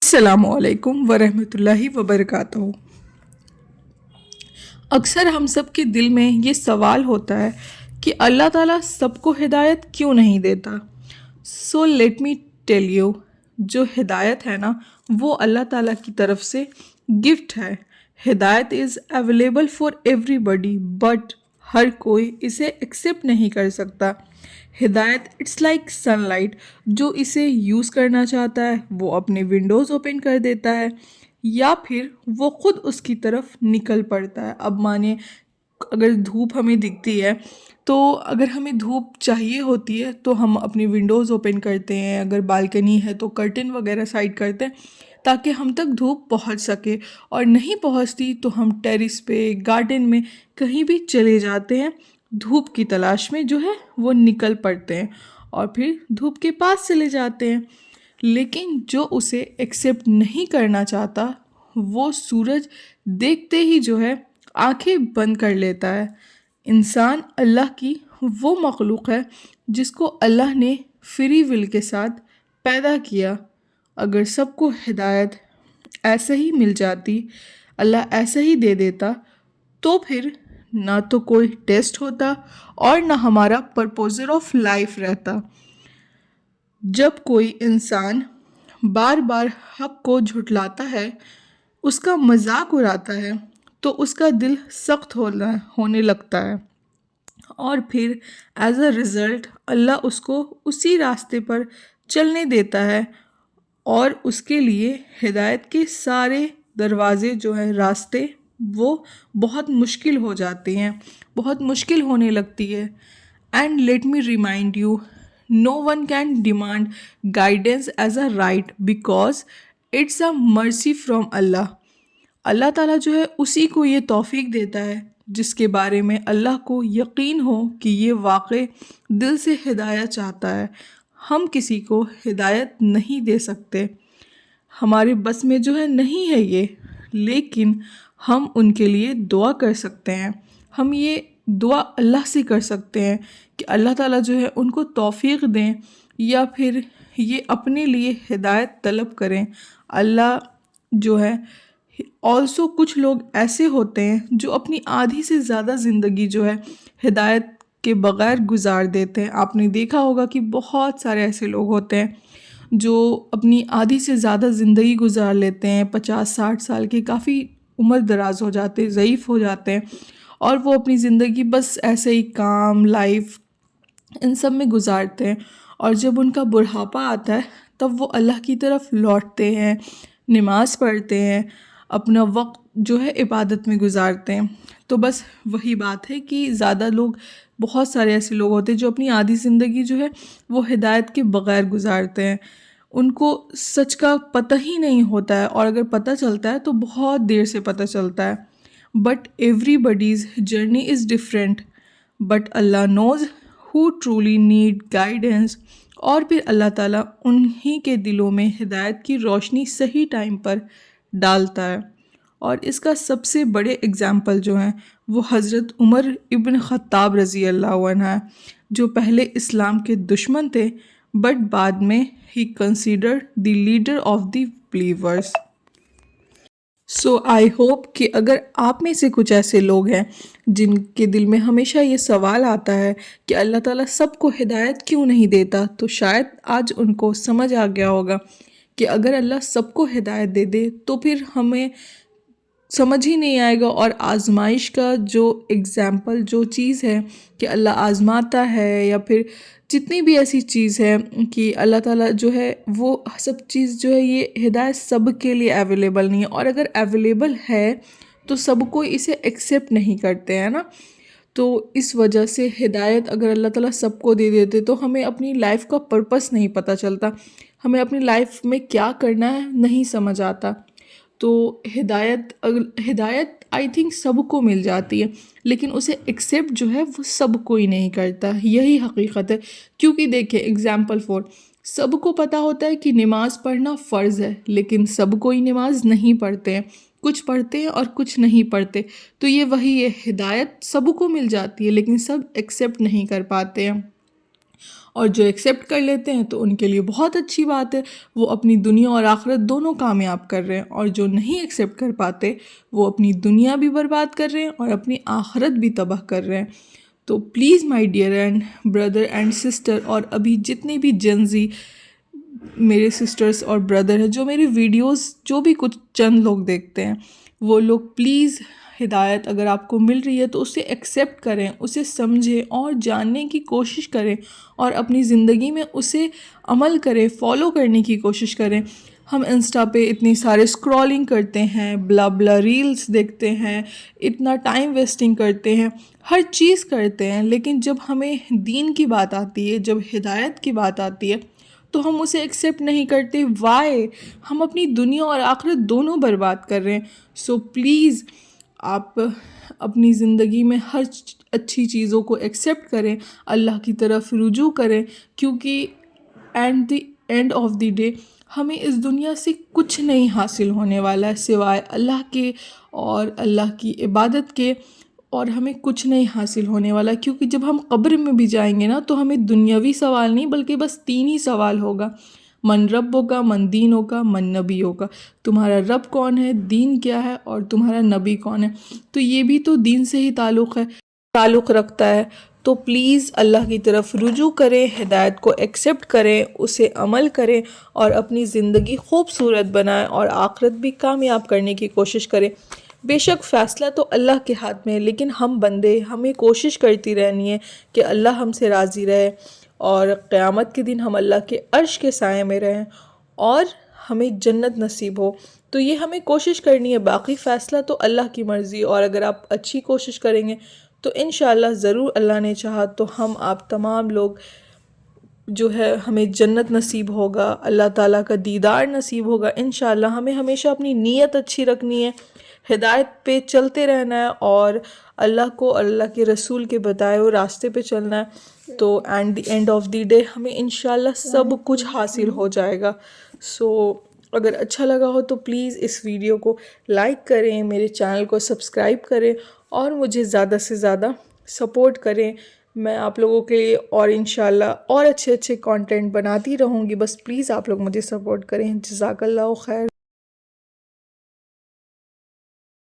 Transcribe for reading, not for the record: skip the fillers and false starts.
अस्सलाम वालेकुम वरहमतुल्लाहि वबरकातुहू। अक्सर हम सब के दिल में ये सवाल होता है कि अल्लाह ताला सबको हिदायत क्यों नहीं देता। So let me tell you, जो हिदायत है ना वो अल्लाह ताला की तरफ से गिफ्ट है। हिदायत is available for everybody but हर कोई इसे एक्सेप्ट नहीं कर सकता। हिदायत इट्स लाइक सनलाइट, जो इसे यूज़ करना चाहता है वो अपने विंडोज़ ओपन कर देता है या फिर वो ख़ुद उसकी तरफ निकल पड़ता है। अब माने अगर धूप हमें दिखती है तो अगर हमें धूप चाहिए होती है तो हम अपनी विंडोज़ ओपन करते हैं, अगर बालकनी है तो कर्टन वगैरह साइड करते हैं ताकि हम तक धूप पहुंच सके, और नहीं पहुंचती तो हम टेरेस पे, गार्डन में कहीं भी चले जाते हैं धूप की तलाश में, जो है वो निकल पड़ते हैं और फिर धूप के पास चले जाते हैं। लेकिन जो उसे एक्सेप्ट नहीं करना चाहता वो सूरज देखते ही जो है आंखें बंद कर लेता है। इंसान अल्लाह की वो मखलूक है जिसको अल्लाह ने फ्री विल के साथ पैदा किया। अगर सबको हिदायत ऐसे ही मिल जाती, अल्लाह ऐसे ही दे देता, तो फिर ना तो कोई टेस्ट होता और ना हमारा पर्पोजर ऑफ लाइफ रहता। जब कोई इंसान बार बार हक को झुठलाता है, उसका मजाक उड़ाता है, तो उसका दिल सख्त होने लगता है और फिर एज अ रिज़ल्ट अल्लाह उसको उसी रास्ते पर चलने देता है और उसके लिए हिदायत के सारे दरवाज़े जो हैं, रास्ते, वो बहुत मुश्किल हो जाते हैं, बहुत मुश्किल होने लगती है। And let me remind you, no one can demand guidance as a right because it's a mercy from Allah. Allah ताला जो है उसी को ये तौफीक देता है जिसके बारे में अल्लाह को यकीन हो कि ये वाकई दिल से हिदायत चाहता है। हम किसी को हिदायत नहीं दे सकते, हमारे बस में जो है नहीं है ये, लेकिन हम उनके लिए दुआ कर सकते हैं। हम ये दुआ अल्लाह से कर सकते हैं कि अल्लाह ताला जो है उनको तौफीक दें या फिर ये अपने लिए हिदायत तलब करें। अल्लाह जो है ऑल्सो, कुछ लोग ऐसे होते हैं जो अपनी आधी से ज़्यादा ज़िंदगी जो है हिदायत के बग़ैर गुजार देते हैं। आपने देखा होगा कि बहुत सारे ऐसे लोग होते हैं जो अपनी आधी से ज़्यादा ज़िंदगी गुजार लेते हैं, 50-60 साल के, काफ़ी उम्र दराज हो जाते हैं, ज़ईफ़ हो जाते हैं, और वो अपनी ज़िंदगी बस ऐसे ही काम, लाइफ, इन सब में गुजारते हैं। और जब उनका बुढ़ापा आता है तब वो अल्लाह की तरफ लौटते हैं, नमाज़ पढ़ते हैं, अपना वक्त जो है इबादत में गुजारते हैं। तो बस वही बात है कि ज़्यादा लोग, बहुत सारे ऐसे लोग होते हैं जो अपनी आधी ज़िंदगी जो है वो हिदायत के बग़ैर गुजारते हैं। उनको सच का पता ही नहीं होता है, और अगर पता चलता है तो बहुत देर से पता चलता है। But everybody's journey is different, but Allah knows who truly need guidance. और फिर अल्लाह ताला उन्हीं के दिलों में हिदायत की रोशनी सही टाइम पर डालता है। और इसका सबसे बड़े एग्ज़ाम्पल जो हैं वो हज़रत उमर इब्न ख़त्ताब रज़ी अल्लाह अन्हु हैं, जो पहले इस्लाम के दुश्मन थे बट बाद में ही considered the leader of the believers. So I hope कि अगर आप में से कुछ ऐसे लोग हैं जिनके दिल में हमेशा ये सवाल आता है कि अल्लाह ताला सबको हिदायत क्यों नहीं देता, तो शायद आज उनको समझ आ गया होगा कि अगर अल्लाह सबको हिदायत दे दे तो फिर हमें समझ ही नहीं आएगा। और आजमाइश का जो एग्ज़ाम्पल, जो चीज़ है कि अल्लाह आज़माता है, या फिर जितनी भी ऐसी चीज़ है कि अल्लाह ताला जो है वो सब चीज़ जो है, ये हिदायत सब के लिए अवेलेबल नहीं है, और अगर अवेलेबल है तो सब कोई इसे एक्सेप्ट नहीं करते हैं ना। तो इस वजह से हिदायत अगर अल्लाह ताला सबको दे देते तो हमें अपनी लाइफ का पर्पस नहीं पता चलता, हमें अपनी लाइफ में क्या करना है नहीं समझ आता। तो हिदायत आई थिंक सबको मिल जाती है, लेकिन उसे एक्सेप्ट जो है वो सब कोई नहीं करता, यही हकीकत है। क्योंकि देखिए एग्ज़ाम्पल फॉर, सबको पता होता है कि नमाज़ पढ़ना फ़र्ज़ है, लेकिन सब कोई नमाज नहीं पढ़ते हैं, कुछ पढ़ते हैं और कुछ नहीं पढ़ते। तो ये वही है, हिदायत सबको मिल जाती है लेकिन सब एक्सेप्ट नहीं कर पाते हैं। اور جو ایکسیپٹ کر لیتے ہیں تو ان کے لیے بہت اچھی بات ہے، وہ اپنی دنیا اور آخرت دونوں کامیاب کر رہے ہیں، اور جو نہیں ایکسیپٹ کر پاتے وہ اپنی دنیا بھی برباد کر رہے ہیں اور اپنی آخرت بھی تباہ کر رہے ہیں۔ تو please my dear and brother and sister, اور ابھی جتنے بھی جنزی میرے سسٹرز اور بردر ہیں جو میری ویڈیوز جو بھی کچھ چند لوگ دیکھتے ہیں، وہ لوگ پلیز ہدایت اگر آپ کو مل رہی ہے تو اسے ایکسیپٹ کریں، اسے سمجھیں اور جاننے کی کوشش کریں اور اپنی زندگی میں اسے عمل کریں، فالو کرنے کی کوشش کریں۔ ہم انسٹا پہ اتنی سارے اسکرولنگ کرتے ہیں، بلا بلا ریلز دیکھتے ہیں، اتنا ٹائم ویسٹنگ کرتے ہیں، ہر چیز کرتے ہیں، لیکن جب ہمیں دین کی بات آتی ہے، جب ہدایت کی بات آتی ہے تو ہم اسے ایکسیپٹ نہیں کرتے۔ وائی؟ ہم اپنی دنیا اور آخرت دونوں برباد کر رہے ہیں۔ سو پلیز آپ اپنی زندگی میں ہر اچھی چیزوں کو ایکسیپٹ کریں، اللہ کی طرف رجوع کریں، کیونکہ اینڈ آف دی ڈے ہمیں اس دنیا سے کچھ نہیں حاصل ہونے والا ہے سوائے اللہ کے اور اللہ کی عبادت کے، اور ہمیں کچھ نہیں حاصل ہونے والا، کیونکہ جب ہم قبر میں بھی جائیں گے نا تو ہمیں دنیاوی سوال نہیں بلکہ بس 3 ہی سوال ہوگا، من رب ہوگا، من دین ہوگا، من نبی ہوگا۔ تمہارا رب کون ہے، دین کیا ہے، اور تمہارا نبی کون ہے؟ تو یہ بھی تو دین سے ہی تعلق رکھتا ہے۔ تو پلیز اللہ کی طرف رجوع کریں، ہدایت کو ایکسیپٹ کریں، اسے عمل کریں اور اپنی زندگی خوبصورت بنائیں اور آخرت بھی کامیاب کرنے کی کوشش کریں۔ بے شک فیصلہ تو اللہ کے ہاتھ میں ہے، لیکن ہم بندے، ہمیں کوشش کرتی رہنی ہے کہ اللہ ہم سے راضی رہے اور قیامت کے دن ہم اللہ کے عرش کے سائے میں رہیں اور ہمیں جنت نصیب ہو۔ تو یہ ہمیں کوشش کرنی ہے، باقی فیصلہ تو اللہ کی مرضی، اور اگر آپ اچھی کوشش کریں گے تو انشاءاللہ ضرور اللہ نے چاہا تو ہم آپ تمام لوگ جو ہے ہمیں جنت نصیب ہوگا، اللہ تعالیٰ کا دیدار نصیب ہوگا انشاءاللہ۔ ہمیں ہمیشہ اپنی نیت اچھی رکھنی ہے، ہدایت پہ چلتے رہنا ہے اور اللہ کو اور اللہ کے رسول کے بتائے ہوئے راستے پہ چلنا ہے، تو اینڈ آف دی ڈے ہمیں انشاءاللہ سب کچھ حاصل ہو جائے گا۔ سو اگر اچھا لگا ہو تو پلیز اس ویڈیو کو لائک کریں، میرے چینل کو سبسکرائب کریں اور مجھے زیادہ سے زیادہ سپورٹ کریں۔ میں آپ لوگوں کے لیے اور انشاءاللہ اور اچھے کانٹینٹ بناتی رہوں گی، بس پلیز آپ لوگ مجھے سپورٹ کریں۔ جزاک اللہ خیر۔